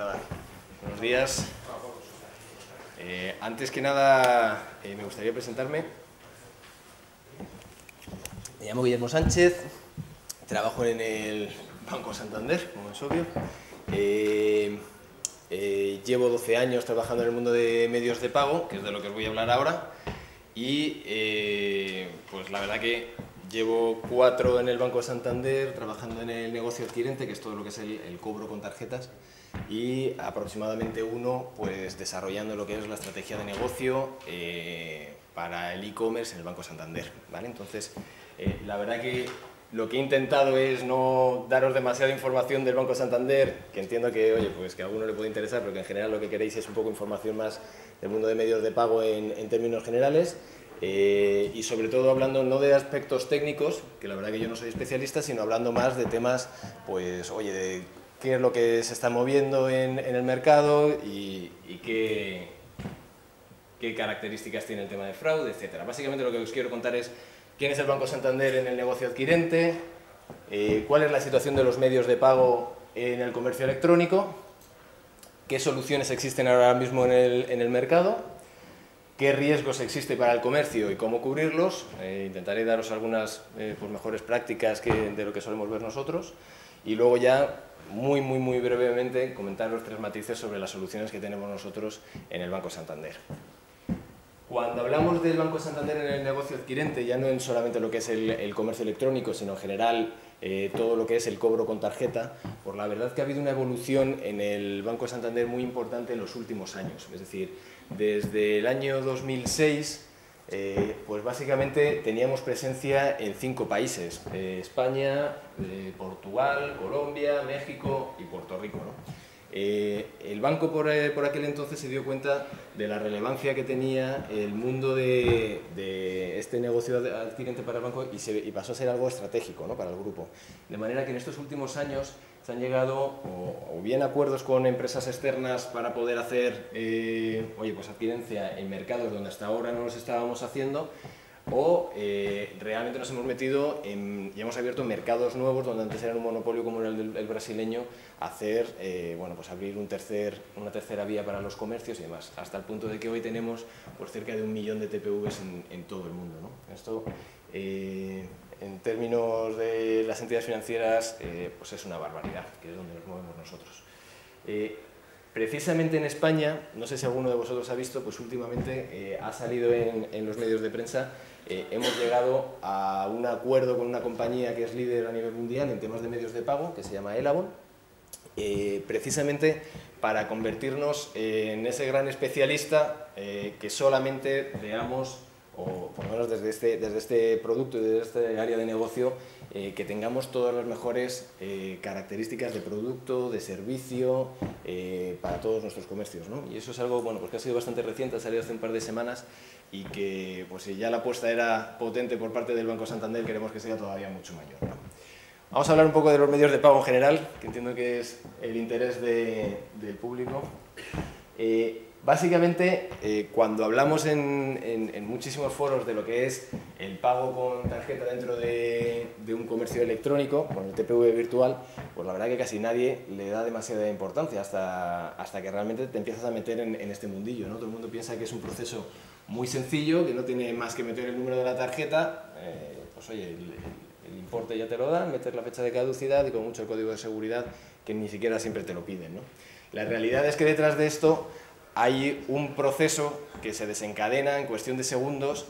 nada, buenos días. Antes que nada, me gustaría presentarme. Me llamo Guillermo Sánchez, trabajo en el Banco Santander, como es obvio. Llevo 12 años trabajando en el mundo de medios de pago, que es de lo que os voy a hablar ahora. Y pues la verdad que llevo 4 en el Banco Santander trabajando en el negocio adquirente, que es todo lo que es el cobro con tarjetas, y aproximadamente 1 pues desarrollando lo que es la estrategia de negocio para el e-commerce en el Banco Santander, ¿vale? Entonces, la verdad que lo que he intentado es no daros demasiada información del Banco Santander, que entiendo que, oye, pues que a alguno le puede interesar, pero que en general lo que queréis es un poco información más del mundo de medios de pago en términos generales. Y sobre todo hablando no de aspectos técnicos, que la verdad que yo no soy especialista, sino hablando más de temas, pues, oye, de qué es lo que se está moviendo en el mercado y qué características tiene el tema de fraude, etcétera. Básicamente lo que os quiero contar es quién es el Banco Santander en el negocio adquirente, cuál es la situación de los medios de pago en el comercio electrónico, qué soluciones existen ahora mismo en el mercado, qué riesgos existe para el comercio y cómo cubrirlos. Intentaré daros algunas pues mejores prácticas de lo que solemos ver nosotros, y luego ya muy brevemente comentaros 3 matices sobre las soluciones que tenemos nosotros en el Banco Santander. Cuando hablamos del Banco Santander en el negocio adquirente, ya no en solamente lo que es el comercio electrónico, sino en general todo lo que es el cobro con tarjeta, pues la verdad que ha habido una evolución en el Banco Santander muy importante en los últimos años. Es decir, desde el año 2006, pues básicamente teníamos presencia en 5 países: España, Portugal, Colombia, México y Puerto Rico, ¿no? El banco por aquel entonces se dio cuenta de la relevancia que tenía el mundo de este negocio adquirente para el banco y pasó a ser algo estratégico, ¿no?, para el grupo. De manera que en estos últimos años se han llegado o bien acuerdos con empresas externas para poder hacer pues adquirencia en mercados donde hasta ahora no los estábamos haciendo, o realmente nos hemos metido y hemos abierto mercados nuevos donde antes era un monopolio como era el brasileño, hacer, pues abrir una tercera vía para los comercios y demás, hasta el punto de que hoy tenemos pues cerca de 1 millón de TPVs en todo el mundo, ¿no? Esto, en términos de las entidades financieras, pues es una barbaridad, que es donde nos movemos nosotros. Precisamente en España, no sé si alguno de vosotros ha visto, pues últimamente ha salido en los medios de prensa. Hemos llegado a un acuerdo con una compañía que es líder a nivel mundial en temas de medios de pago, que se llama Elavon, precisamente para convertirnos en ese gran especialista que solamente veamos, o por lo menos desde este producto y desde este área de negocio, que tengamos todas las mejores características de producto, de servicio, para todos nuestros comercios, ¿no? Y eso es algo, bueno, pues que ha sido bastante reciente, ha salido hace un par de semanas, y que, pues si ya la apuesta era potente por parte del Banco Santander, queremos que sea todavía mucho mayor, ¿no? Vamos a hablar un poco de los medios de pago en general, que entiendo que es el interés del público. Básicamente, cuando hablamos en muchísimos foros de lo que es el pago con tarjeta dentro de un comercio electrónico, con el TPV virtual, pues la verdad que casi nadie le da demasiada importancia hasta que realmente te empiezas a meter en este mundillo, ¿no? Todo el mundo piensa que es un proceso muy sencillo, que no tiene más que meter el número de la tarjeta, pues oye, el importe ya te lo dan, meter la fecha de caducidad y con mucho el código de seguridad, que ni siquiera siempre te lo piden, ¿no? La realidad es que detrás de esto hay un proceso que se desencadena en cuestión de segundos.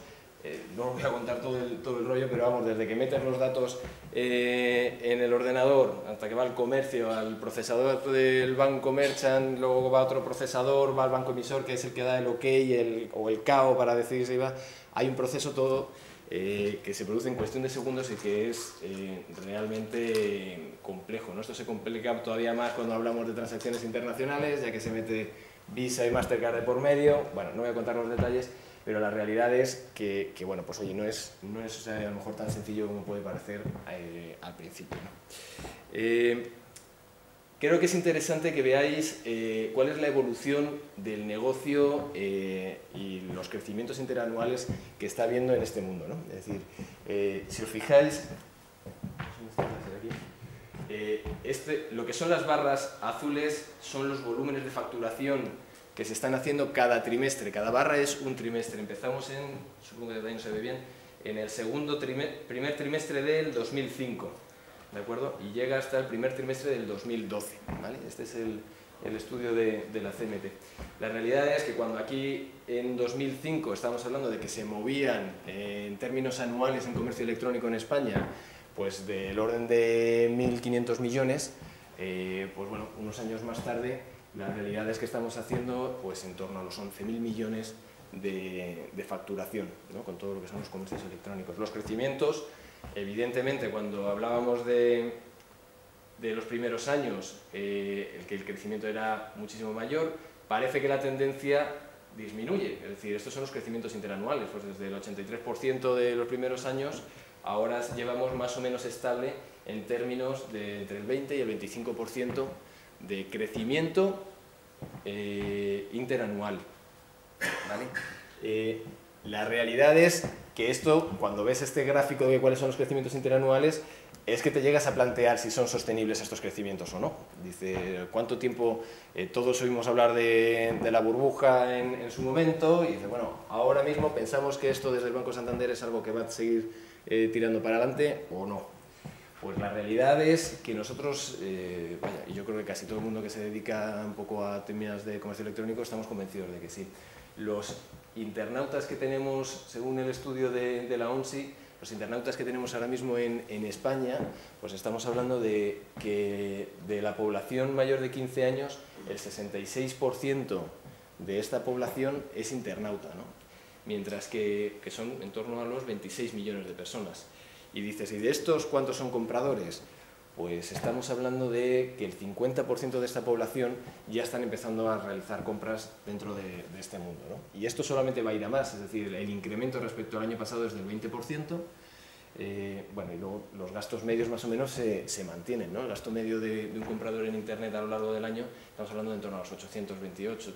No os voy a contar todo el rollo, pero vamos, desde que metes los datos en el ordenador hasta que va al comercio, al procesador del banco merchant, luego va a otro procesador, va al banco emisor, que es el que da el OK o el KO para decidir si va. Hay un proceso todo que se produce en cuestión de segundos y que es realmente complejo, ¿no? Esto se complica todavía más cuando hablamos de transacciones internacionales, ya que se mete Visa y Mastercard de por medio. Bueno, no voy a contar los detalles, pero la realidad es que bueno, pues oye, no es a lo mejor tan sencillo como puede parecer al principio, ¿no? Creo que es interesante que veáis cuál es la evolución del negocio y los crecimientos interanuales que está habiendo en este mundo, ¿no? Es decir, si os fijáis, lo que son las barras azules son los volúmenes de facturación que se están haciendo cada trimestre. Cada barra es un trimestre. Empezamos supongo que ahí no se ve bien, en el primer trimestre del 2005, ¿de acuerdo? Y llega hasta el primer trimestre del 2012, ¿vale? Este es el estudio de la CMT. La realidad es que cuando aquí en 2005 estamos hablando de que se movían en términos anuales en comercio electrónico en España, pues del orden de 1.500 millones, pues bueno, unos años más tarde, la realidad es que estamos haciendo pues en torno a los 11.000 millones de facturación, ¿no? Con todo lo que son los comercios electrónicos. Los crecimientos, evidentemente, cuando hablábamos de los primeros años, que el crecimiento era muchísimo mayor, parece que la tendencia disminuye. Es decir, estos son los crecimientos interanuales, pues desde el 83% de los primeros años, ahora llevamos más o menos estable en términos de entre el 20 y el 25% de crecimiento interanual. ¿Vale? La realidad es que esto, cuando ves este gráfico de cuáles son los crecimientos interanuales, es que te llegas a plantear si son sostenibles estos crecimientos o no. Dice, ¿cuánto tiempo? Todos oímos hablar de la burbuja en su momento, y dice, bueno, ahora mismo pensamos que esto desde el Banco Santander es algo que va a seguir tirando para adelante o no. Pues la realidad es que nosotros, y yo creo que casi todo el mundo que se dedica un poco a temas de comercio electrónico estamos convencidos de que sí. Los internautas que tenemos, según el estudio de la ONSI, los internautas que tenemos ahora mismo en España, pues estamos hablando de que de la población mayor de 15 años, el 66% de esta población es internauta, ¿no? Mientras que son en torno a los 26 millones de personas. Y dices, ¿y de estos cuántos son compradores? Pues estamos hablando de que el 50% de esta población ya están empezando a realizar compras dentro de este mundo, ¿no? Y esto solamente va a ir a más, es decir, el incremento respecto al año pasado es del 20%, bueno, y luego los gastos medios más o menos se mantienen, ¿no? El gasto medio de un comprador en Internet a lo largo del año, estamos hablando de en torno a los 828,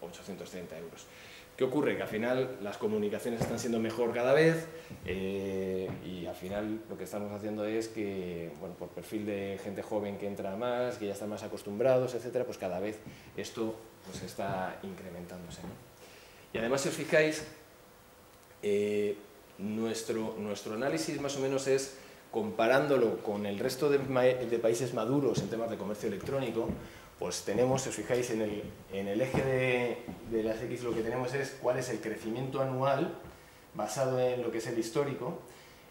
830 euros. ¿Qué ocurre? Que al final las comunicaciones están siendo mejor cada vez y al final lo que estamos haciendo es que, bueno, por perfil de gente joven que entra más, que ya están más acostumbrados, etcétera, pues cada vez esto pues está incrementándose, ¿no? Y además, si os fijáis, nuestro análisis más o menos es comparándolo con el resto de países maduros en temas de comercio electrónico. Pues tenemos, si os fijáis, en el eje de las X lo que tenemos es cuál es el crecimiento anual basado en lo que es el histórico,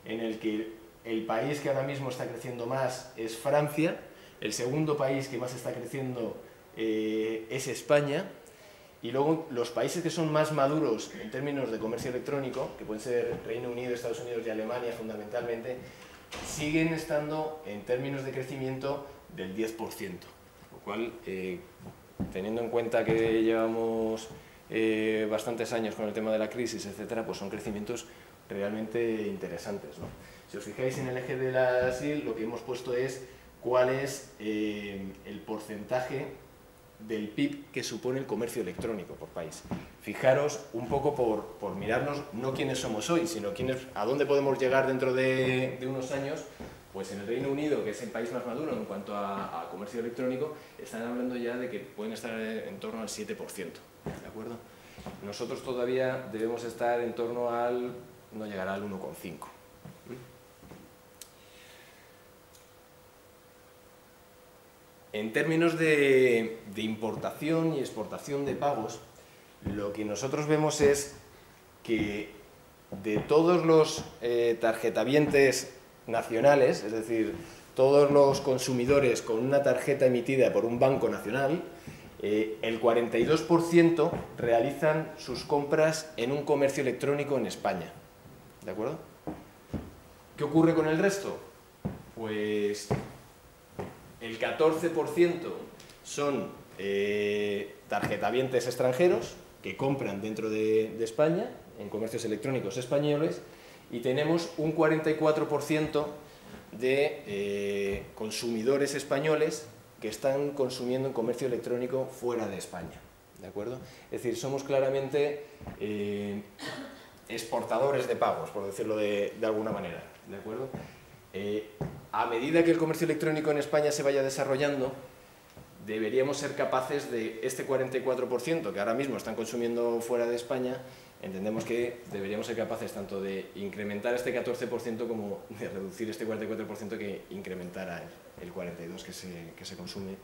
en el que el país que ahora mismo está creciendo más es Francia, el segundo país que más está creciendo es España, y luego los países que son más maduros en términos de comercio electrónico, que pueden ser Reino Unido, Estados Unidos y Alemania fundamentalmente, siguen estando en términos de crecimiento del 10%. Lo cual, teniendo en cuenta que llevamos bastantes años con el tema de la crisis, etcétera, pues son crecimientos realmente interesantes, ¿no? Si os fijáis en el eje de la SIL, lo que hemos puesto es cuál es el porcentaje del PIB que supone el comercio electrónico por país. Fijaros un poco por mirarnos no quiénes somos hoy, sino a dónde podemos llegar dentro de unos años. Pues en el Reino Unido, que es el país más maduro en cuanto a comercio electrónico, están hablando ya de que pueden estar en torno al 7%, ¿de acuerdo? Nosotros todavía debemos estar en torno no llegará al 1,5%. En términos de importación y exportación de pagos, lo que nosotros vemos es que de todos los tarjetavientes nacionales, es decir, todos los consumidores con una tarjeta emitida por un banco nacional, el 42% realizan sus compras en un comercio electrónico en España. ¿De acuerdo? ¿Qué ocurre con el resto? Pues el 14% son tarjetavientes extranjeros que compran dentro de España en comercios electrónicos españoles, y tenemos un 44% de consumidores españoles que están consumiendo en comercio electrónico fuera de España, ¿de acuerdo? Es decir, somos claramente exportadores de pagos, por decirlo de alguna manera, ¿de acuerdo? A medida que el comercio electrónico en España se vaya desarrollando, deberíamos ser capaces de este 44% que ahora mismo están consumiendo fuera de España, entendemos que deberíamos ser capaces tanto de incrementar este 14% como de reducir este 44% que incrementara el 42% que se consume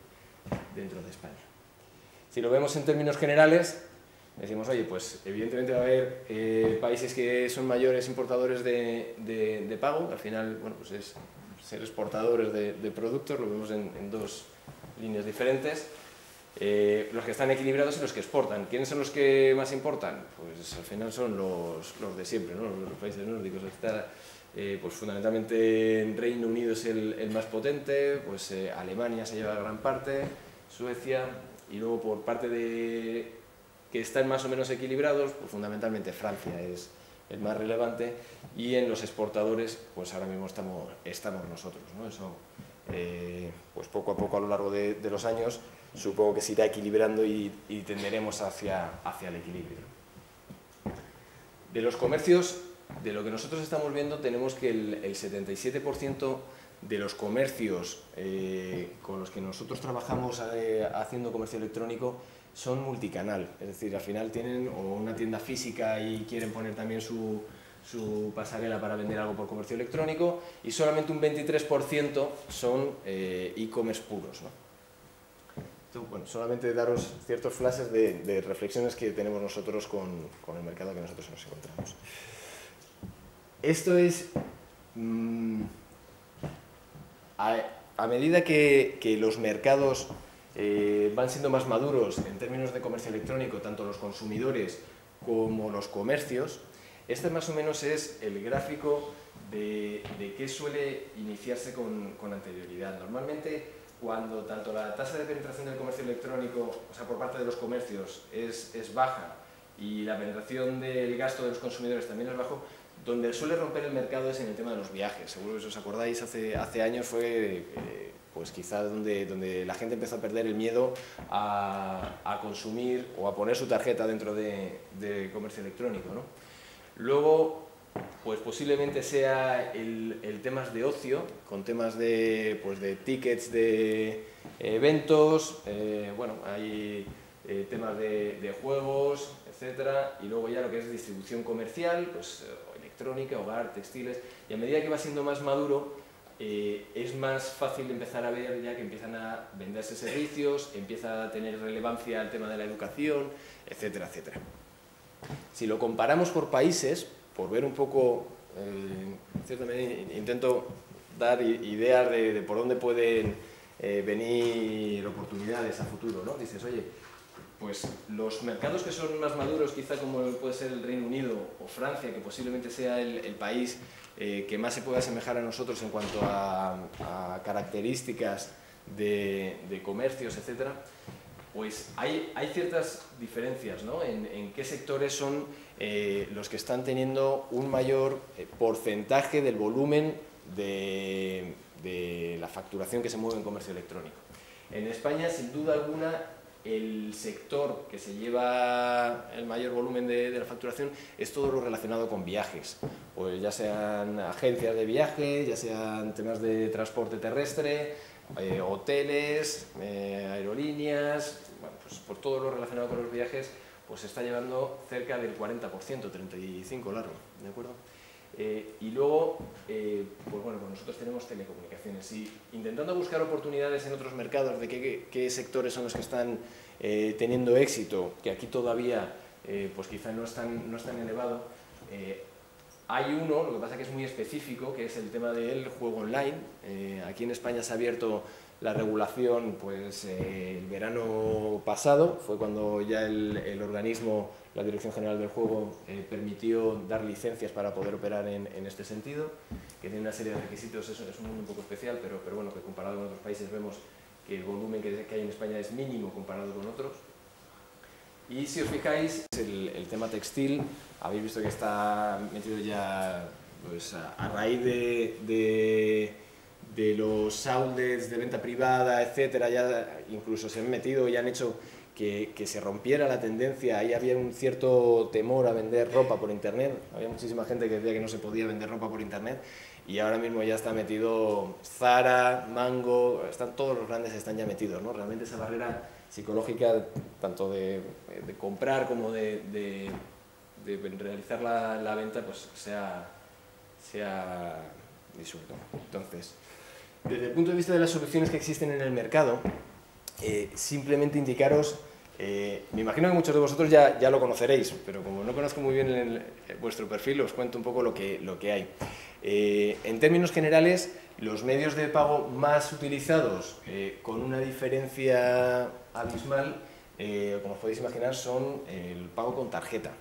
dentro de España. Si lo vemos en términos generales, decimos, oye, pues evidentemente va a haber países que son mayores importadores de pago, al final, bueno, pues es ser exportadores de productos, lo vemos en dos líneas diferentes, los que están equilibrados y los que exportan. ¿Quiénes son los que más importan? Pues al final son los de siempre, ¿no? Los países nórdicos. Pues fundamentalmente en Reino Unido es el más potente, pues Alemania se lleva gran parte, Suecia, y luego por parte de que están más o menos equilibrados, pues fundamentalmente Francia es el más relevante, y en los exportadores pues ahora mismo estamos nosotros, ¿no? Eso pues poco a poco a lo largo de los años supongo que se irá equilibrando y tenderemos hacia el equilibrio. De los comercios, de lo que nosotros estamos viendo, tenemos que el 77% de los comercios con los que nosotros trabajamos haciendo comercio electrónico son multicanal, es decir, al final tienen o una tienda física y quieren poner también su pasarela para vender algo por comercio electrónico, y solamente un 23% son e-commerce puros, ¿no? Esto, bueno, solamente daros ciertos flashes de reflexiones que tenemos nosotros con el mercado que nosotros nos encontramos. Esto es... a medida que los mercados van siendo más maduros en términos de comercio electrónico, tanto los consumidores como los comercios, este más o menos es el gráfico de qué suele iniciarse con anterioridad. Normalmente, cuando tanto la tasa de penetración del comercio electrónico, o sea, por parte de los comercios, es baja, y la penetración del gasto de los consumidores también es bajo, donde suele romper el mercado es en el tema de los viajes. Seguro que si os acordáis, hace años fue pues quizá donde la gente empezó a perder el miedo a consumir o a poner su tarjeta dentro de comercio electrónico, ¿no? Luego, pues posiblemente sea el temas de ocio, con temas de tickets de eventos, bueno, hay temas de juegos, etcétera, y luego ya lo que es distribución comercial, pues electrónica, hogar, textiles, y a medida que va siendo más maduro, es más fácil empezar a ver ya que empiezan a venderse servicios, empieza a tener relevancia el tema de la educación, etcétera, etcétera. Si lo comparamos por países, por ver un poco, ciertamente intento dar ideas de por dónde pueden venir oportunidades a futuro, ¿no? Dices, oye, pues los mercados que son más maduros, quizá como puede ser el Reino Unido o Francia, que posiblemente sea el país que más se pueda asemejar a nosotros en cuanto a características de comercios, etcétera, pues hay ciertas diferencias, ¿no? En qué sectores son los que están teniendo un mayor porcentaje del volumen de la facturación que se mueve en comercio electrónico. En España, sin duda alguna, el sector que se lleva el mayor volumen de la facturación es todo lo relacionado con viajes, pues ya sean agencias de viajes, ya sean temas de transporte terrestre, hoteles, aerolíneas, bueno, pues por todo lo relacionado con los viajes, pues se está llevando cerca del 40%, 35% largo, ¿de acuerdo? Y luego, pues bueno, pues nosotros tenemos telecomunicaciones, y intentando buscar oportunidades en otros mercados de qué sectores son los que están teniendo éxito, que aquí todavía pues quizá no es tan elevado. Hay uno, lo que pasa que es muy específico, que es el tema del juego online. Aquí en España se ha abierto la regulación pues el verano pasado, fue cuando ya el organismo, la Dirección General del Juego, permitió dar licencias para poder operar en este sentido, que tiene una serie de requisitos. Es un mundo un poco especial, pero bueno, que comparado con otros países vemos que el volumen que hay en España es mínimo comparado con otros. Y si os fijáis, el tema textil, habéis visto que está metido ya, pues a raíz de los outlets de venta privada, etcétera, ya incluso se han metido y han hecho que se rompiera la tendencia. Ahí había un cierto temor a vender ropa por internet, había muchísima gente que decía que no se podía vender ropa por internet, y ahora mismo ya está metido Zara, Mango, todos los grandes están ya metidos, ¿no? Realmente esa barrera psicológica, tanto de comprar como de realizar la venta, pues se ha disuelto. Entonces, desde el punto de vista de las soluciones que existen en el mercado, simplemente indicaros, me imagino que muchos de vosotros ya lo conoceréis, pero como no conozco muy bien vuestro perfil, os cuento un poco lo que hay. En términos generales, los medios de pago más utilizados, con una diferencia abismal, como os podéis imaginar, son el pago con tarjeta.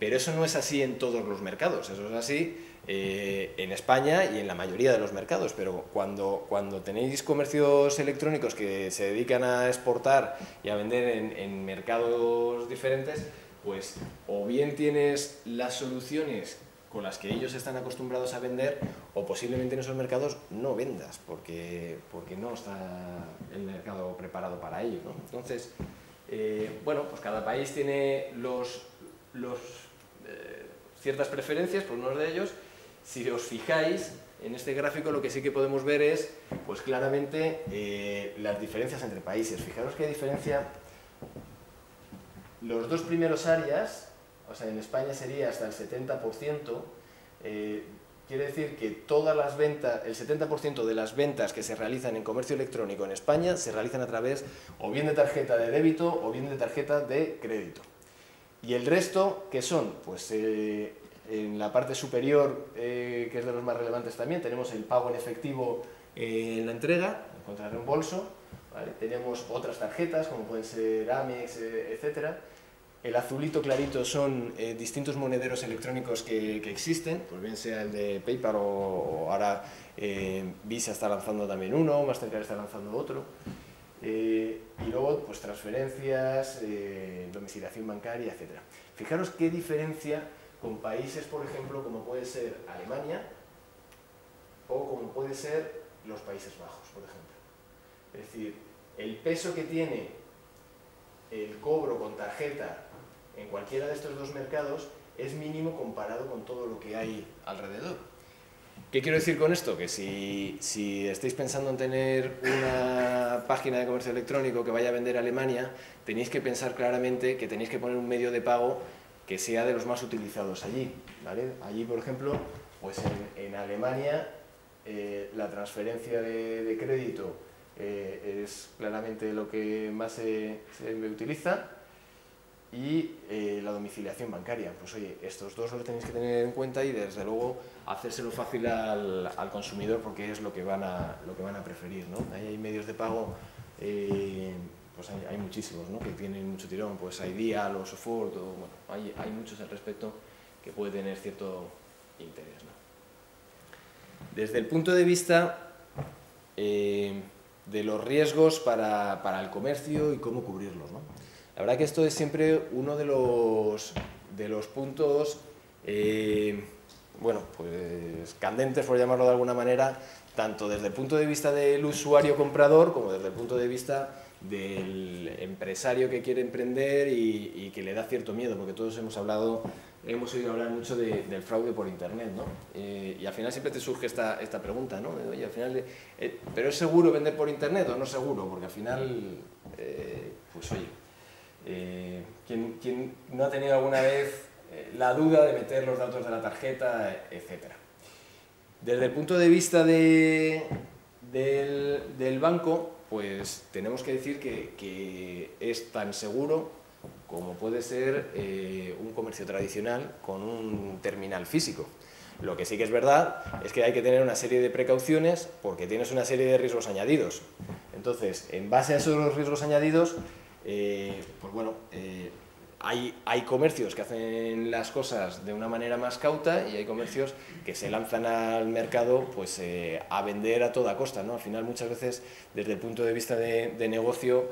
Pero eso no es así en todos los mercados, eso es así en España y en la mayoría de los mercados, pero cuando tenéis comercios electrónicos que se dedican a exportar y a vender en mercados diferentes, pues o bien tienes las soluciones con las que ellos están acostumbrados a vender, o posiblemente en esos mercados no vendas, porque no está el mercado preparado para ello, ¿no? Entonces, bueno, pues cada país tiene ciertas preferencias por unos de ellos. Si os fijáis, en este gráfico lo que sí que podemos ver es, pues claramente, las diferencias entre países. Fijaros qué diferencia. Los dos primeros áreas, o sea, en España sería hasta el 70%, quiere decir que todas las ventas, el 70% de las ventas que se realizan en comercio electrónico en España se realizan a través o bien de tarjeta de débito o bien de tarjeta de crédito. Y el resto, ¿qué son? Pues en la parte superior, que es de los más relevantes también, tenemos el pago en efectivo en la entrega, en contra de reembolso, ¿vale? Tenemos otras tarjetas, como pueden ser Amex, etcétera. El azulito clarito son distintos monederos electrónicos que existen, pues bien sea el de PayPal o ahora Visa está lanzando también uno, Mastercard está lanzando otro. Y luego, pues transferencias, domiciliación bancaria, etc. Fijaros qué diferencia con países, por ejemplo, como puede ser Alemania o como puede ser los Países Bajos, por ejemplo. Es decir, el peso que tiene el cobro con tarjeta en cualquiera de estos dos mercados es mínimo comparado con todo lo que hay alrededor. ¿Qué quiero decir con esto? Que si estáis pensando en tener una página de comercio electrónico que vaya a vender a Alemania, tenéis que pensar claramente que tenéis que poner un medio de pago que sea de los más utilizados allí, ¿vale? Allí, por ejemplo, pues en Alemania la transferencia de crédito es claramente lo que más se utiliza, y la domiciliación bancaria. Pues oye, estos dos los tenéis que tener en cuenta y desde luego hacérselo fácil al consumidor, porque es lo que van a preferir, ¿no? Ahí hay medios de pago, pues hay muchísimos, ¿no?, que tienen mucho tirón, pues Ideal o Sofort, o, bueno, hay muchos al respecto que puede tener cierto interés, ¿no? Desde el punto de vista de los riesgos para el comercio y cómo cubrirlos, ¿no? La verdad que esto es siempre uno de los puntos, bueno, pues candentes, por llamarlo de alguna manera, tanto desde el punto de vista del usuario comprador como desde el punto de vista del empresario que quiere emprender y que le da cierto miedo, porque todos hemos oído hablar mucho del fraude por internet, ¿no? Y al final siempre te surge esta pregunta, ¿no? Oye, al final, ¿pero es seguro vender por internet o no seguro? Porque al final, pues oye, ¿quién no ha tenido alguna vez la duda de meter los datos de la tarjeta, etcétera? Desde el punto de vista del banco, pues tenemos que decir que es tan seguro como puede ser un comercio tradicional con un terminal físico. Lo que sí que es verdad es que hay que tener una serie de precauciones porque tienes una serie de riesgos añadidos. Entonces, en base a esos riesgos añadidos, pues bueno, hay comercios que hacen las cosas de una manera más cauta y hay comercios que se lanzan al mercado pues a vender a toda costa, ¿no? Al final, muchas veces, desde el punto de vista de negocio,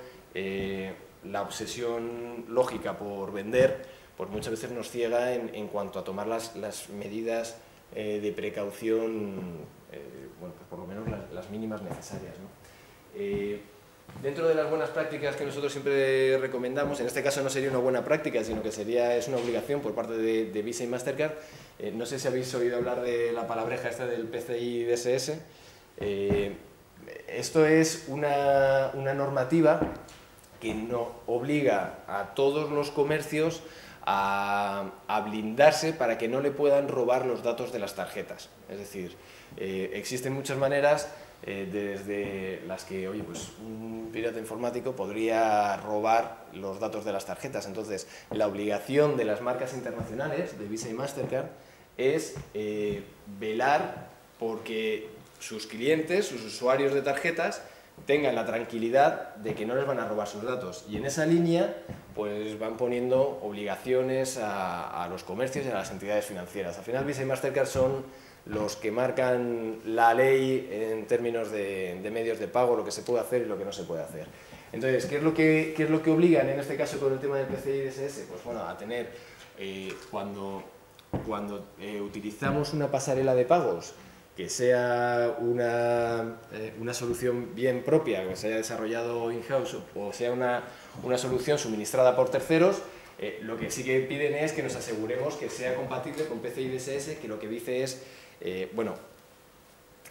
la obsesión lógica por vender, pues muchas veces nos ciega en cuanto a tomar las medidas de precaución, bueno, pues por lo menos las mínimas necesarias, ¿no? Dentro de las buenas prácticas que nosotros siempre recomendamos, en este caso no sería una buena práctica, sino que es una obligación por parte de Visa y Mastercard. No sé si habéis oído hablar de la palabreja esta del PCI DSS. Esto es una normativa que no obliga a todos los comercios a blindarse para que no le puedan robar los datos de las tarjetas. Es decir, existen muchas maneras desde las que, oye, pues un pirata informático podría robar los datos de las tarjetas. Entonces, la obligación de las marcas internacionales, de Visa y Mastercard, es velar porque sus clientes, sus usuarios de tarjetas, tengan la tranquilidad de que no les van a robar sus datos. Y en esa línea, pues van poniendo obligaciones a los comercios y a las entidades financieras. Al final, Visa y Mastercard son los que marcan la ley en términos de medios de pago, lo que se puede hacer y lo que no se puede hacer. Entonces, ¿qué es lo que obligan en este caso con el tema del PCI DSS? Pues bueno, a tener, cuando utilizamos una pasarela de pagos, que sea una solución bien propia, que se haya desarrollado in-house o sea una solución suministrada por terceros, lo que sí que piden es que nos aseguremos que sea compatible con PCI DSS, que lo que dice es, bueno,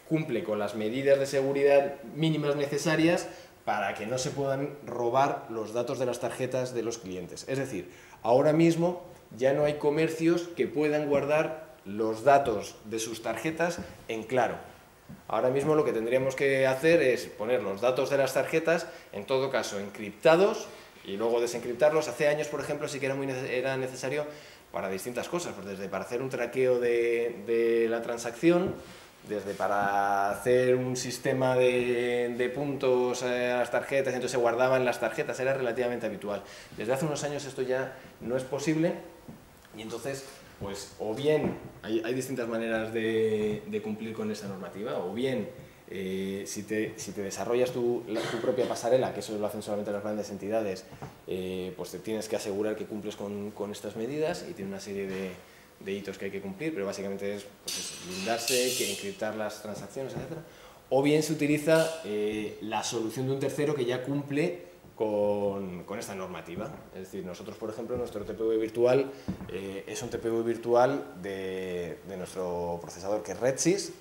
cumple con las medidas de seguridad mínimas necesarias para que no se puedan robar los datos de las tarjetas de los clientes. Es decir, ahora mismo ya no hay comercios que puedan guardar los datos de sus tarjetas en claro. Ahora mismo lo que tendríamos que hacer es poner los datos de las tarjetas, en todo caso encriptados, y luego desencriptarlos. Hace años, por ejemplo, sí que era necesario para distintas cosas, pues desde para hacer un traqueo de la transacción, desde para hacer un sistema de puntos a las tarjetas, entonces se guardaban las tarjetas, era relativamente habitual. Desde hace unos años esto ya no es posible y entonces, pues o bien hay distintas maneras de cumplir con esta normativa, o bien si te desarrollas tu propia pasarela, que eso lo hacen solamente las grandes entidades, pues te tienes que asegurar que cumples con estas medidas y tiene una serie de hitos que hay que cumplir, pero básicamente es pues, blindarse, que encriptar las transacciones, etc. O bien se utiliza la solución de un tercero que ya cumple con esta normativa. Es decir, nosotros, por ejemplo, nuestro TPV virtual es un TPV virtual de nuestro procesador, que es RedSys.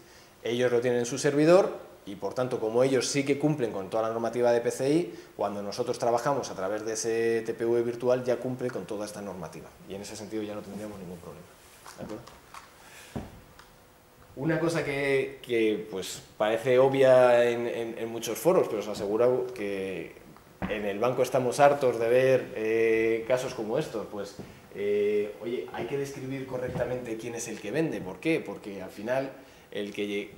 Ellos lo tienen en su servidor y, por tanto, como ellos sí que cumplen con toda la normativa de PCI, cuando nosotros trabajamos a través de ese TPV virtual ya cumple con toda esta normativa. Y en ese sentido ya no tendríamos ningún problema. ¿De acuerdo? Una cosa que pues, parece obvia en muchos foros, pero os aseguro que en el banco estamos hartos de ver casos como estos. Pues, oye, hay que describir correctamente quién es el que vende. ¿Por qué? Porque al final,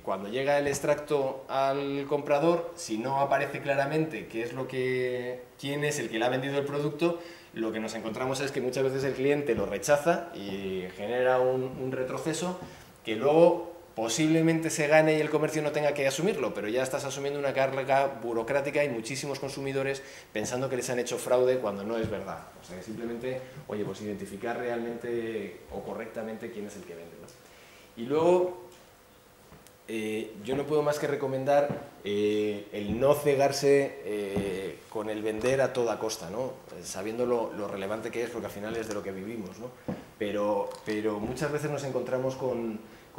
cuando llega el extracto al comprador, si no aparece claramente quién es el que le ha vendido el producto, lo que nos encontramos es que muchas veces el cliente lo rechaza y genera un retroceso que luego posiblemente se gane y el comercio no tenga que asumirlo, pero ya estás asumiendo una carga burocrática y muchísimos consumidores pensando que les han hecho fraude cuando no es verdad. O sea que simplemente, oye, pues identificar realmente o correctamente quién es el que vende, ¿no? Y luego, yo no puedo más que recomendar el no cegarse con el vender a toda costa, ¿no? Sabiendo lo relevante que es, porque al final es de lo que vivimos, ¿no? Pero muchas veces nos encontramos con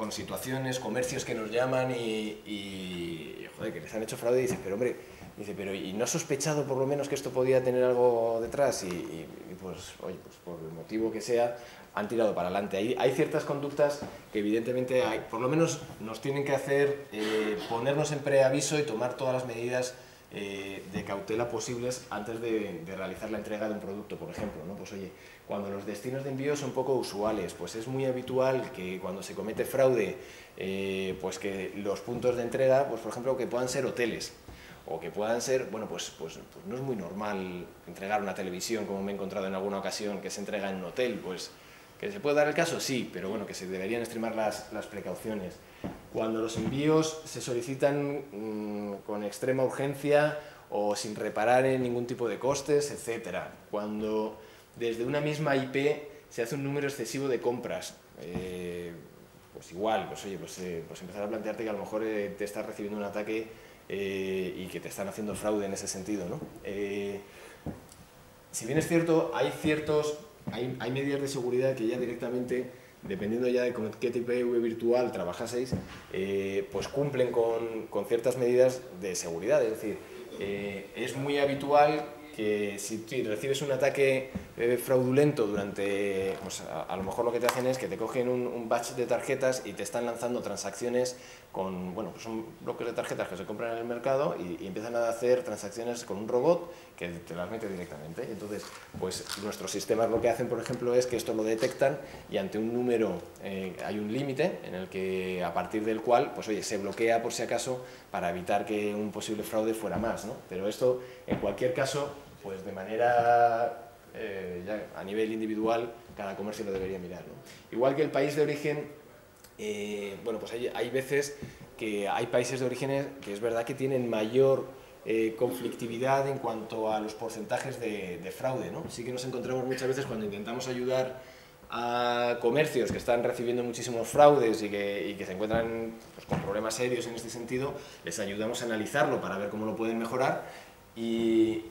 situaciones, comercios que nos llaman y joder, que les han hecho fraude y dicen, pero hombre, ¿y no has sospechado por lo menos que esto podía tener algo detrás? Y pues, oye, pues por el motivo que sea, han tirado para adelante. Hay ciertas conductas que evidentemente por lo menos nos tienen que hacer ponernos en preaviso y tomar todas las medidas de cautela posibles antes de realizar la entrega de un producto, por ejemplo, ¿no? Pues oye, cuando los destinos de envío son poco usuales, pues es muy habitual que cuando se comete fraude, pues que los puntos de entrega, pues por ejemplo, que puedan ser hoteles, o que puedan ser, bueno, pues no es muy normal entregar una televisión, como me he encontrado en alguna ocasión, que se entrega en un hotel, pues que se puede dar el caso, sí, pero bueno, que se deberían extremar las precauciones. Cuando los envíos se solicitan con extrema urgencia o sin reparar en ningún tipo de costes, etc. Cuando desde una misma IP se hace un número excesivo de compras, pues igual, pues oye, pues empezar a plantearte que a lo mejor te estás recibiendo un ataque y que te están haciendo fraude en ese sentido, ¿no? Si bien es cierto, hay medidas de seguridad que ya directamente, dependiendo ya de con qué tipo de virtual trabajaseis, pues cumplen con ciertas medidas de seguridad. Es decir, es muy habitual que si recibes un ataque fraudulento durante, pues a lo mejor lo que te hacen es que te cogen un batch de tarjetas y te están lanzando transacciones con, bueno, pues son bloques de tarjetas que se compran en el mercado y empiezan a hacer transacciones con un robot que te las mete directamente. Entonces, pues nuestros sistemas lo que hacen, por ejemplo, es que esto lo detectan y ante un número hay un límite en el que, a partir del cual, pues oye, se bloquea por si acaso para evitar que un posible fraude fuera más, ¿no? Pero esto, en cualquier caso, pues de manera ya a nivel individual, cada comercio lo debería mirar, ¿no? Igual que el país de origen, bueno, pues hay veces que hay países de origen que es verdad que tienen mayor conflictividad en cuanto a los porcentajes de fraude, ¿no? Sí que nos encontramos muchas veces cuando intentamos ayudar a comercios que están recibiendo muchísimos fraudes y que se encuentran pues, con problemas serios en este sentido, les ayudamos a analizarlo para ver cómo lo pueden mejorar y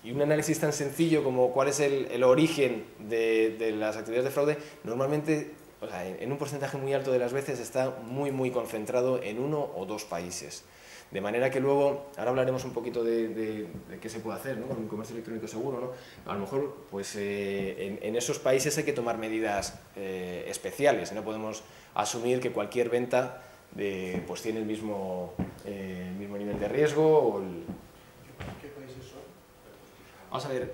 un análisis tan sencillo como cuál es el origen de las actividades de fraude, normalmente, o sea, en un porcentaje muy alto de las veces está muy concentrado en uno o dos países. De manera que luego, ahora hablaremos un poquito de qué se puede hacer, ¿no? Con un comercio electrónico seguro, ¿no? A lo mejor pues, en esos países hay que tomar medidas especiales. No podemos asumir que cualquier venta pues, tiene el mismo nivel de riesgo. O ¿Qué países son? Vamos a ver,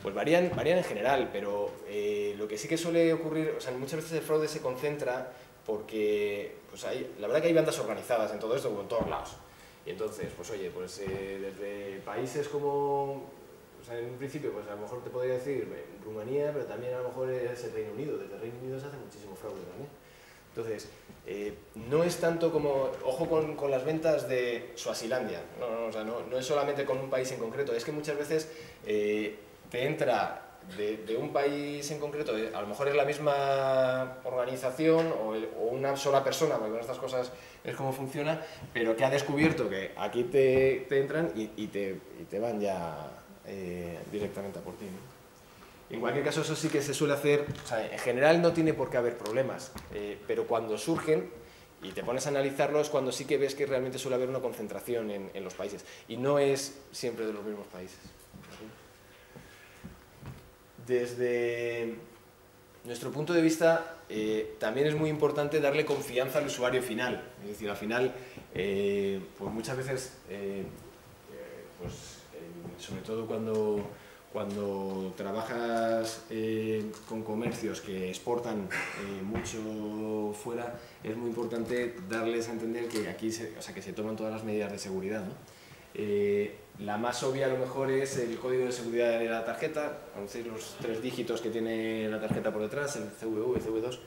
pues varían en general, pero lo que sí que suele ocurrir, o sea, muchas veces el fraude se concentra porque pues la verdad que hay bandas organizadas en todo esto, como en todos lados. Y entonces, pues oye, pues desde países como, o sea, en un principio, pues a lo mejor te podría decir Rumanía, pero también a lo mejor es el Reino Unido. Desde el Reino Unido se hace muchísimo fraude también. Entonces, no es tanto como, ojo con las ventas de Suazilandia, o sea, no es solamente con un país en concreto, es que muchas veces te entra de un país en concreto, a lo mejor es la misma organización o una sola persona, porque con estas cosas es como funciona, pero que ha descubierto que aquí te entran y te van ya directamente a por ti, ¿no? En cualquier caso, eso sí que se suele hacer, o sea, en general no tiene por qué haber problemas, pero cuando surgen y te pones a analizarlo es cuando sí que ves que realmente suele haber una concentración en los países, y no es siempre de los mismos países. Desde nuestro punto de vista, también es muy importante darle confianza al usuario final. Es decir, al final, pues muchas veces, sobre todo cuando trabajas con comercios que exportan mucho fuera, es muy importante darles a entender que aquí que se toman todas las medidas de seguridad, ¿no? La más obvia a lo mejor es el código de seguridad de la tarjeta, conocéis los 3 dígitos que tiene la tarjeta por detrás, el CVV, el CV2,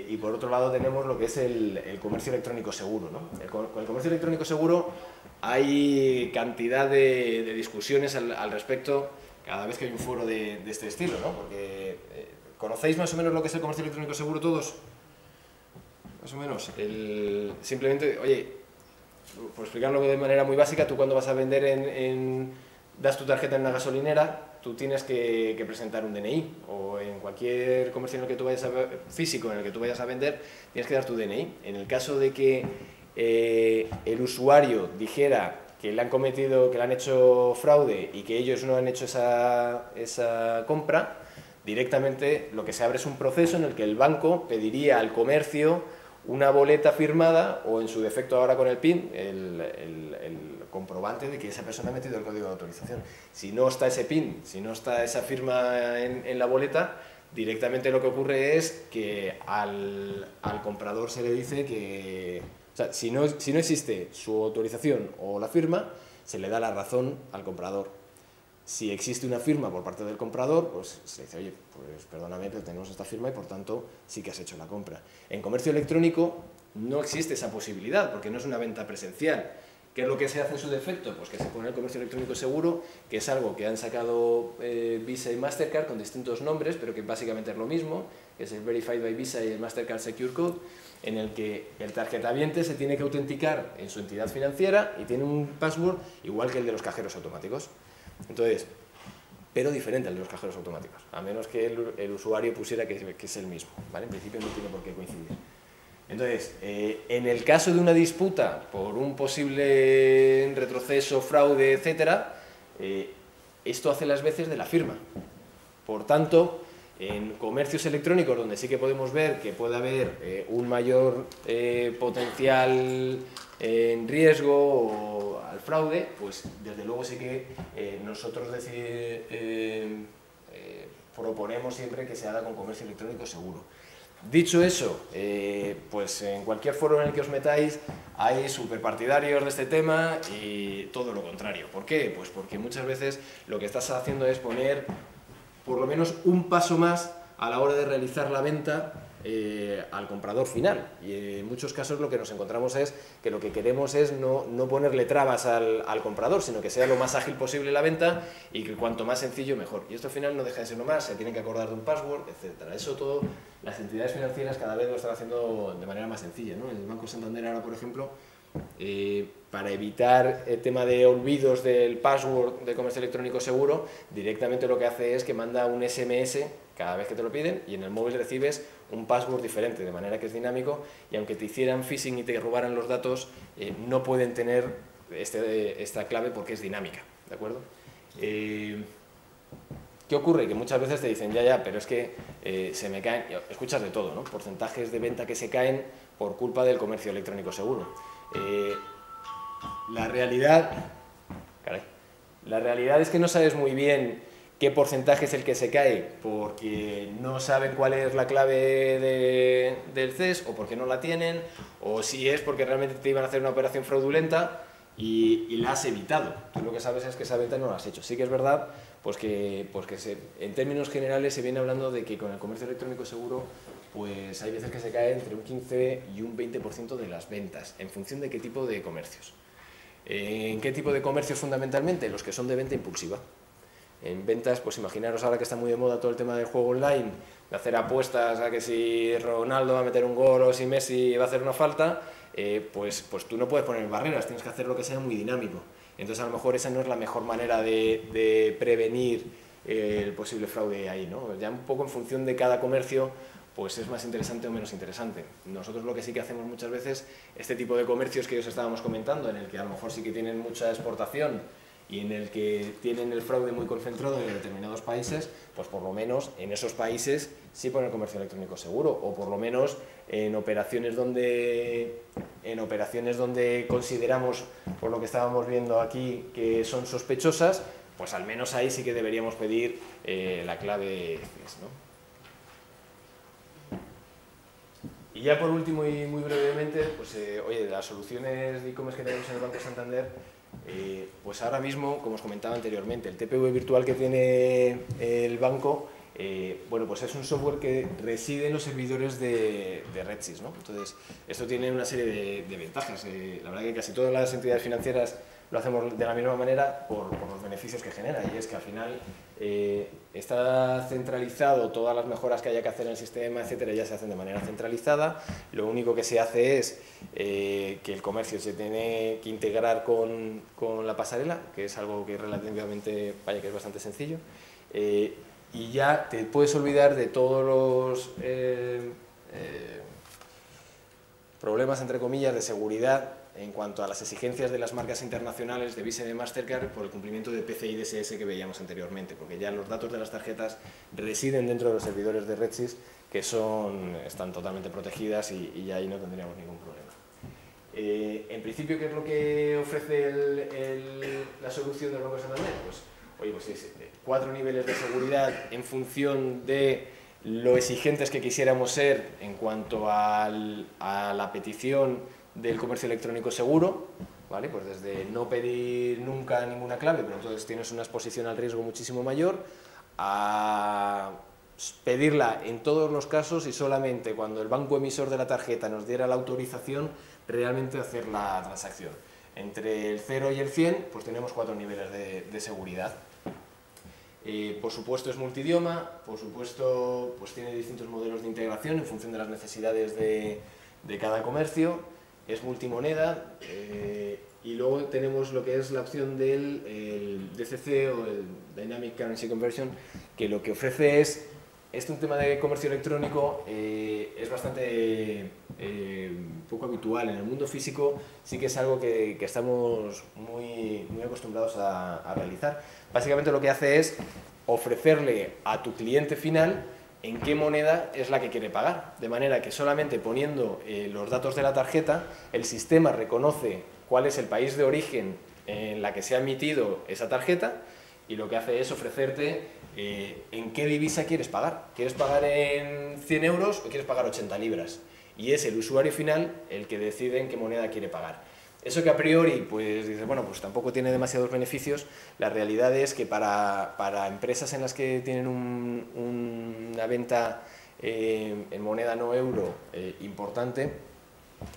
y por otro lado tenemos lo que es el comercio electrónico seguro, ¿no? Con el comercio electrónico seguro hay cantidad de discusiones al respecto cada vez que hay un foro de este estilo, ¿no? Porque ¿conocéis más o menos lo que es el comercio electrónico seguro todos? Más o menos. Simplemente, oye, por explicarlo de manera muy básica, tú cuando vas a vender das tu tarjeta en una gasolinera, tú tienes que presentar un DNI, o en cualquier comercio en el que tú vayas físico en el que tú vayas a vender, tienes que dar tu DNI. En el caso de que el usuario dijera que le han hecho fraude y que ellos no han hecho esa compra, directamente lo que se abre es un proceso en el que el banco pediría al comercio una boleta firmada o, en su defecto ahora con el PIN, el comprobante de que esa persona ha metido el código de autorización. Si no está ese PIN, si no está esa firma en la boleta, directamente lo que ocurre es que al comprador se le dice que, o sea, si no existe su autorización o la firma, se le da la razón al comprador. Si existe una firma por parte del comprador, pues se dice, oye, pues perdóname, pero tenemos esta firma y por tanto sí que has hecho la compra. En comercio electrónico no existe esa posibilidad porque no es una venta presencial. ¿Qué es lo que se hace en su defecto? Pues que se pone el comercio electrónico seguro, que es algo que han sacado Visa y Mastercard con distintos nombres, pero que básicamente es lo mismo, que es el Verified by Visa y el Mastercard Secure Code, en el que el tarjetaviente se tiene que autenticar en su entidad financiera y tiene un password igual que el de los cajeros automáticos. Entonces, pero diferente al de los cajeros automáticos, a menos que el usuario pusiera que es el mismo, ¿vale? En principio no tiene por qué coincidir. Entonces, en el caso de una disputa por un posible retroceso, fraude, etc., esto hace las veces de la firma. Por tanto, en comercios electrónicos donde sí que podemos ver que puede haber un mayor potencial en riesgo o al fraude, pues desde luego sí que nosotros proponemos siempre que se haga con comercio electrónico seguro. Dicho eso, pues en cualquier foro en el que os metáis hay superpartidarios de este tema y todo lo contrario. ¿Por qué? Pues porque muchas veces lo que estás haciendo es poner por lo menos un paso más a la hora de realizar la venta al comprador final. Y en muchos casos lo que nos encontramos es que lo que queremos es no ponerle trabas al comprador, sino que sea lo más ágil posible la venta y que cuanto más sencillo mejor. Y esto al final no deja de ser nomás, se tienen que acordar de un password, etc. Eso todo las entidades financieras cada vez lo están haciendo de manera más sencilla, ¿no? El Banco Santander ahora, por ejemplo, para evitar el tema de olvidos del password de comercio electrónico seguro, directamente lo que hace es que manda un SMS cada vez que te lo piden y en el móvil recibes un password diferente, de manera que es dinámico y aunque te hicieran phishing y te robaran los datos, no pueden tener esta clave porque es dinámica, ¿de acuerdo? ¿Qué ocurre? Que muchas veces te dicen, ya, pero es que se me caen, escuchas de todo, ¿no? Porcentajes de venta que se caen por culpa del comercio electrónico seguro. La realidad es que no sabes muy bien qué porcentaje es el que se cae porque no saben cuál es la clave del CES o porque no la tienen o si es porque realmente te iban a hacer una operación fraudulenta y la has evitado. Tú lo que sabes es que esa venta no la has hecho. Sí que es verdad pues que en términos generales se viene hablando de que con el comercio electrónico seguro pues hay veces que se cae entre un 15 y un 20% de las ventas, en función de qué tipo de comercios. ¿En qué tipo de comercios fundamentalmente? Los que son de venta impulsiva. En ventas, pues imaginaros ahora que está muy de moda todo el tema del juego online, de hacer apuestas a que si Ronaldo va a meter un gol o si Messi va a hacer una falta, pues tú no puedes poner barreras, tienes que hacer lo que sea muy dinámico. Entonces a lo mejor esa no es la mejor manera de prevenir el posible fraude ahí, ¿no? Ya un poco en función de cada comercio, pues es más interesante o menos interesante. Nosotros lo que sí que hacemos muchas veces, este tipo de comercios que os estábamos comentando, en el que a lo mejor sí que tienen mucha exportación y en el que tienen el fraude muy concentrado en determinados países, pues por lo menos en esos países sí ponen comercio electrónico seguro, o por lo menos en operaciones donde consideramos, por lo que estábamos viendo aquí, que son sospechosas, pues al menos ahí sí que deberíamos pedir la clave CES, ¿no? Y ya por último y muy brevemente, pues oye, las soluciones de e-commerce que tenemos en el Banco Santander, pues ahora mismo, como os comentaba anteriormente, el TPV virtual que tiene el banco, bueno, pues es un software que reside en los servidores de Redsys, ¿no? Entonces, esto tiene una serie de ventajas. La verdad que casi todas las entidades financieras lo hacemos de la misma manera por los beneficios que genera, y es que al final está centralizado, todas las mejoras que haya que hacer en el sistema, etcétera, ya se hacen de manera centralizada. Lo único que se hace es que el comercio se tiene que integrar con la pasarela, que es algo que relativamente, vaya, que es bastante sencillo, y ya te puedes olvidar de todos los problemas, entre comillas, de seguridad en cuanto a las exigencias de las marcas internacionales de Visa y de Mastercard por el cumplimiento de PCI DSS que veíamos anteriormente, porque ya los datos de las tarjetas residen dentro de los servidores de Redsys, que están totalmente protegidas y ya ahí no tendríamos ningún problema. En principio, ¿qué es lo que ofrece la solución del Banco Santander? Pues, oye, pues es 4 niveles de seguridad en función de lo exigentes que quisiéramos ser en cuanto a la petición del comercio electrónico seguro, ¿vale? Pues desde no pedir nunca ninguna clave, pero entonces tienes una exposición al riesgo muchísimo mayor, a pedirla en todos los casos y solamente cuando el banco emisor de la tarjeta nos diera la autorización realmente hacer la transacción. Entre el 0 y el 100, pues tenemos 4 niveles de seguridad. Por supuesto es multidioma, por supuesto pues tiene distintos modelos de integración en función de las necesidades de cada comercio, es multimoneda, y luego tenemos lo que es la opción del DCC o el Dynamic Currency Conversion, que lo que ofrece es un tema de comercio electrónico, es bastante poco habitual. En el mundo físico sí que es algo que estamos muy acostumbrados a realizar. Básicamente lo que hace es ofrecerle a tu cliente final en qué moneda es la que quiere pagar, de manera que solamente poniendo los datos de la tarjeta, el sistema reconoce cuál es el país de origen en la que se ha emitido esa tarjeta, y lo que hace es ofrecerte en qué divisa quieres pagar. ¿Quieres pagar en 100 euros o quieres pagar 80 libras? Y es el usuario final el que decide en qué moneda quiere pagar. Eso que a priori, pues dices, bueno, pues tampoco tiene demasiados beneficios, la realidad es que para empresas en las que tienen una venta en moneda no euro importante,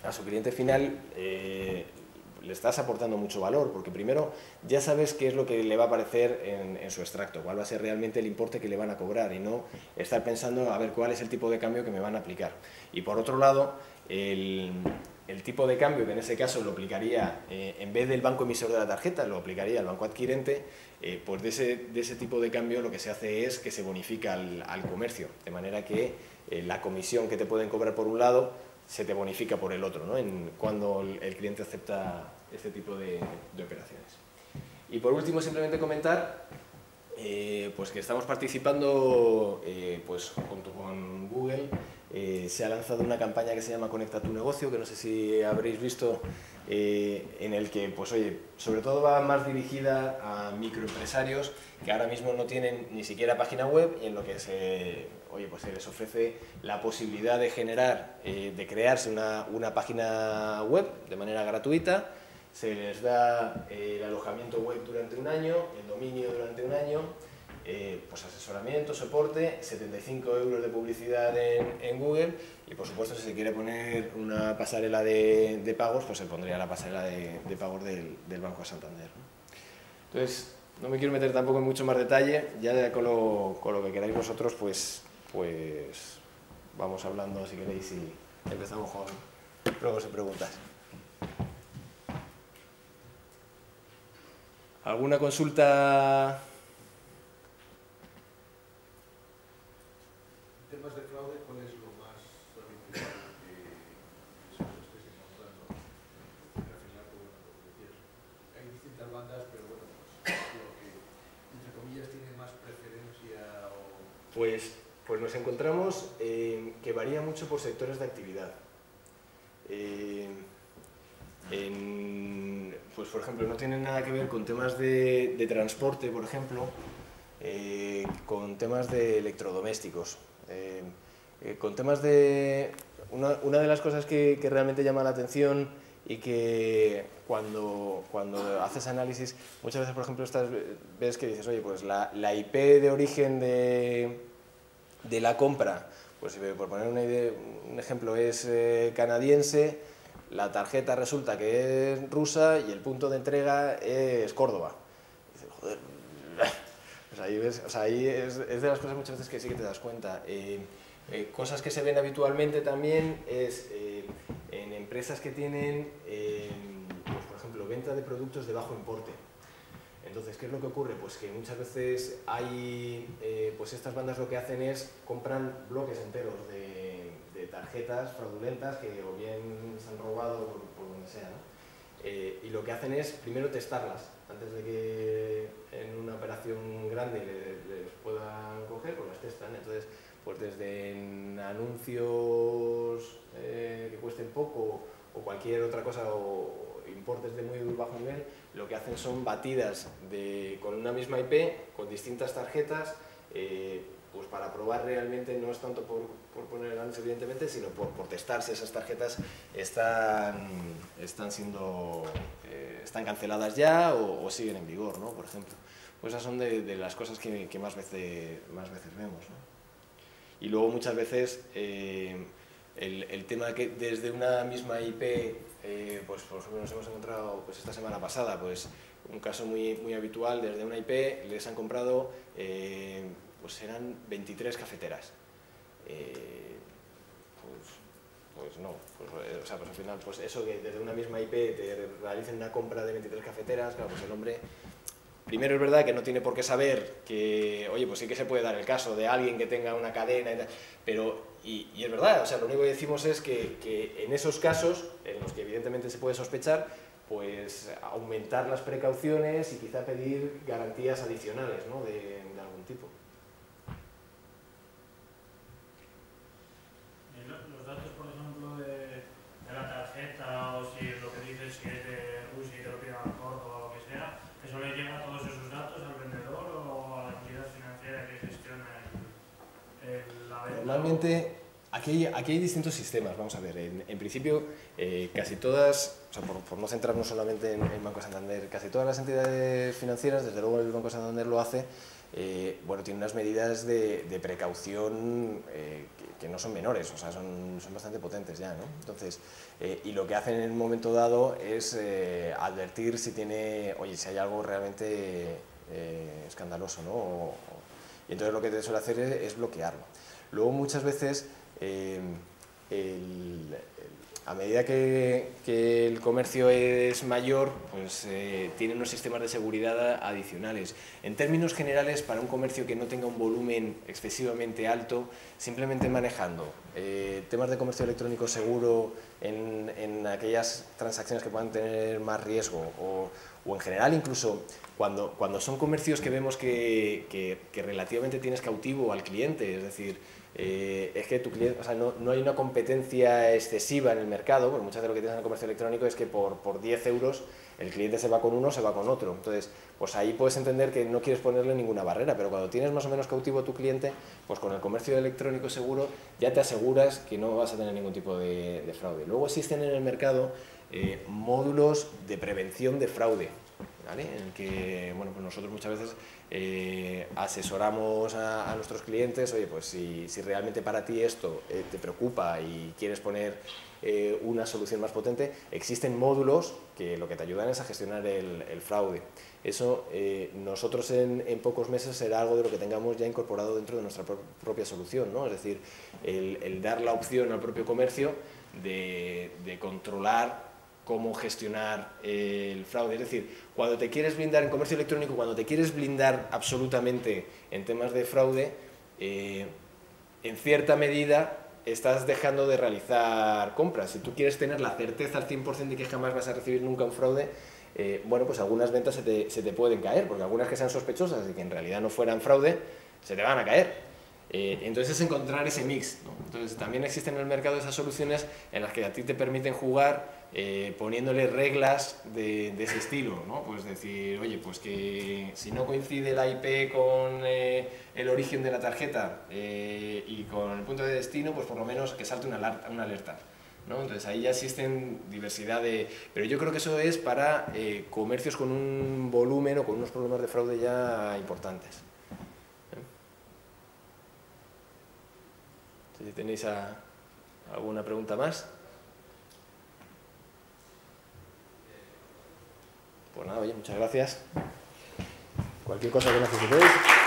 a su cliente final le estás aportando mucho valor, porque primero ya sabes qué es lo que le va a aparecer en su extracto, cuál va a ser realmente el importe que le van a cobrar, y no estar pensando a ver cuál es el tipo de cambio que me van a aplicar. Y por otro lado, el tipo de cambio, que en ese caso lo aplicaría, en vez del banco emisor de la tarjeta, lo aplicaría el banco adquirente, pues de ese tipo de cambio lo que se hace es que se bonifica al comercio, de manera que la comisión que te pueden cobrar por un lado se te bonifica por el otro, ¿no? Cuando el cliente acepta este tipo de operaciones. Y por último, simplemente comentar pues que estamos participando pues junto con Google. Se ha lanzado una campaña que se llama Conecta tu negocio, que no sé si habréis visto, en el que, pues oye, sobre todo va más dirigida a microempresarios que ahora mismo no tienen ni siquiera página web, y en lo que pues se les ofrece la posibilidad de generar, de crearse una página web de manera gratuita. Se les da el alojamiento web durante un año, el dominio durante un año, pues asesoramiento, soporte, 75 euros de publicidad en Google, y por supuesto si se quiere poner una pasarela de pagos, pues se pondría la pasarela de pagos del Banco Santander, ¿no? Entonces, no me quiero meter tampoco en mucho más detalle, ya con lo que queráis vosotros, pues vamos hablando si queréis, y empezamos con preguntas y preguntas. ¿Alguna consulta? En temas de fraude, ¿cuál es lo más habitual que estés encontrando? Porque al final, pues, bueno, lo que decías, hay distintas bandas, pero bueno, pues lo que, entre comillas, tiene más preferencia o... Pues nos encontramos que varía mucho por sectores de actividad. Pues por ejemplo, no tienen nada que ver con temas de transporte, por ejemplo, con temas de electrodomésticos, con temas de... Una de las cosas que realmente llama la atención, y que cuando haces análisis, muchas veces, por ejemplo, ves que dices, oye, pues la IP de origen de la compra, pues por poner un ejemplo, es canadiense, la tarjeta resulta que es rusa y el punto de entrega es Córdoba. Y dices, joder, pues ahí ves, o sea, ahí es de las cosas muchas veces que sí que te das cuenta. Cosas que se ven habitualmente también es en empresas que tienen, pues por ejemplo, venta de productos de bajo importe. Entonces, ¿qué es lo que ocurre? Pues que muchas veces hay, pues estas bandas lo que hacen es compran bloques enteros de tarjetas fraudulentas que o bien se han robado por donde sea, ¿no? Y lo que hacen es primero testarlas antes de que en una operación grande les puedan coger, pues las testan. Entonces, pues desde anuncios que cuesten poco o cualquier otra cosa, o importes de muy bajo nivel, lo que hacen son batidas con una misma IP, con distintas tarjetas, pues para probar realmente, no es tanto por poner ganas evidentemente, sino por testar si esas tarjetas están canceladas ya o siguen en vigor, ¿no? Por ejemplo. Pues esas son de las cosas que más veces vemos, ¿no? Y luego muchas veces el tema que desde una misma IP, pues por ejemplo nos hemos encontrado pues esta semana pasada, pues un caso muy habitual, desde una IP les han comprado, pues eran 23 cafeteras. Pues no, o sea, pues al final, pues eso que desde una misma IP te realicen una compra de 23 cafeteras, claro, pues el hombre, primero es verdad que no tiene por qué saber que, oye, pues sí que se puede dar el caso de alguien que tenga una cadena y tal, pero, y es verdad, o sea, lo único que decimos es que en esos casos, en los que evidentemente se puede sospechar, pues aumentar las precauciones y quizá pedir garantías adicionales, ¿no?, de algún tipo. Los datos, por ejemplo, de la tarjeta, o si lo que dices que es de Rusia y te lo piden a Cordo o lo que sea, ¿eso le llega todos esos datos al vendedor o a la entidad financiera que gestiona la venta? Normalmente, aquí hay distintos sistemas, vamos a ver, en principio casi todas, o sea, por no centrarnos solamente en Banco Santander, casi todas las entidades financieras, desde luego el Banco Santander lo hace, bueno, tiene unas medidas de precaución que no son menores, o sea, son bastante potentes ya, ¿no? Entonces, y lo que hacen en un momento dado es advertir si tiene, oye, si hay algo realmente escandaloso, ¿no? Y entonces lo que te suele hacer es bloquearlo. Luego muchas veces, a medida que el comercio es mayor, pues tiene unos sistemas de seguridad adicionales. En términos generales, para un comercio que no tenga un volumen excesivamente alto, simplemente manejando temas de comercio electrónico seguro en aquellas transacciones que puedan tener más riesgo o en general incluso cuando son comercios que vemos que relativamente tienes cautivo al cliente, es decir, es que tu cliente, o sea, no hay una competencia excesiva en el mercado, porque muchas veces lo que tienes en el comercio electrónico es que por 10 euros el cliente se va con uno, se va con otro. Entonces, pues ahí puedes entender que no quieres ponerle ninguna barrera, pero cuando tienes más o menos cautivo a tu cliente, pues con el comercio electrónico seguro ya te aseguras que no vas a tener ningún tipo de fraude. Luego existen en el mercado módulos de prevención de fraude, ¿vale? En el que, bueno, pues nosotros muchas veces asesoramos a nuestros clientes, oye, pues si realmente para ti esto te preocupa y quieres poner una solución más potente, existen módulos que lo que te ayudan es a gestionar el fraude. Eso nosotros en pocos meses será algo de lo que tengamos ya incorporado dentro de nuestra propia solución, ¿no? Es decir, el dar la opción al propio comercio de controlar cómo gestionar el fraude. Es decir, cuando te quieres blindar en comercio electrónico, cuando te quieres blindar absolutamente en temas de fraude, en cierta medida estás dejando de realizar compras. Si tú quieres tener la certeza al 100% de que jamás vas a recibir nunca un fraude, bueno, pues algunas ventas se te pueden caer, porque algunas que sean sospechosas y que en realidad no fueran fraude, se te van a caer. Entonces es encontrar ese mix, ¿no? Entonces también existen en el mercado esas soluciones en las que a ti te permiten jugar poniéndole reglas de ese estilo, ¿no? Pues decir, oye, pues que si no coincide la IP con el origen de la tarjeta y con el punto de destino, pues por lo menos que salte una alerta, ¿no? Entonces ahí ya existen diversidad de... Pero yo creo que eso es para comercios con un volumen o con unos problemas de fraude ya importantes. Si tenéis alguna pregunta más. Pues nada, oye, muchas gracias. Cualquier cosa que necesitéis.